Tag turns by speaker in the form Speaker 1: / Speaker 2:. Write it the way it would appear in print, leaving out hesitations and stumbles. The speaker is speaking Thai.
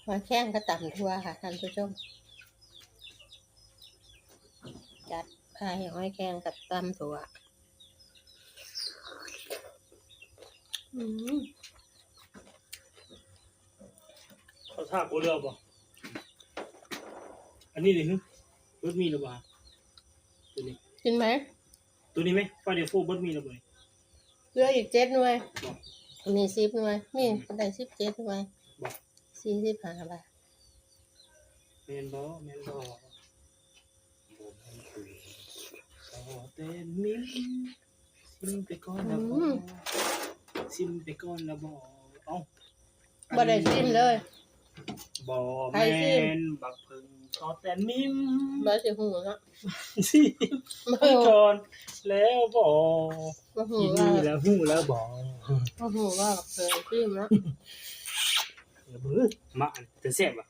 Speaker 1: หอยแข้งก็ต่ำทั่วค่ะท่านผู้ชมจัดพายหอยแข้งกับตำถั่ว
Speaker 2: เขาท่าโกเรือบ่อันนี้เลยฮึรถมีหรือเปล่าตัวนี้
Speaker 1: กินไหม
Speaker 2: ตัวนี้ไหมฟาเดโฟรถมีหรือเปล่า
Speaker 1: เหลืออีก7 หน่วย
Speaker 2: บอก
Speaker 1: มี10 หน่วยมีได้17 หน่วย
Speaker 2: บอก
Speaker 1: 45 บาท
Speaker 2: แมนบอแมนบอเต้นมิ้มซิมไปก่อนนะบอซิมไปก่อนนะบอเอ้า
Speaker 1: บ่ได้ชิมเลย
Speaker 2: บอ
Speaker 1: ใคร
Speaker 2: แม
Speaker 1: ซิม
Speaker 2: นบักเพิงต่อแต่มิ้ม
Speaker 1: บ่สิหูเนาะ
Speaker 2: ซิม
Speaker 1: บ่
Speaker 2: ไปก่อนแล้วบอ
Speaker 1: หู
Speaker 2: กิน
Speaker 1: ว่า
Speaker 2: นี่แล้วหูแล้วบอ
Speaker 1: บ่หูว่าเคยชิมเนาะ
Speaker 2: เบื่อมาอันจะแซ่บอ่ะ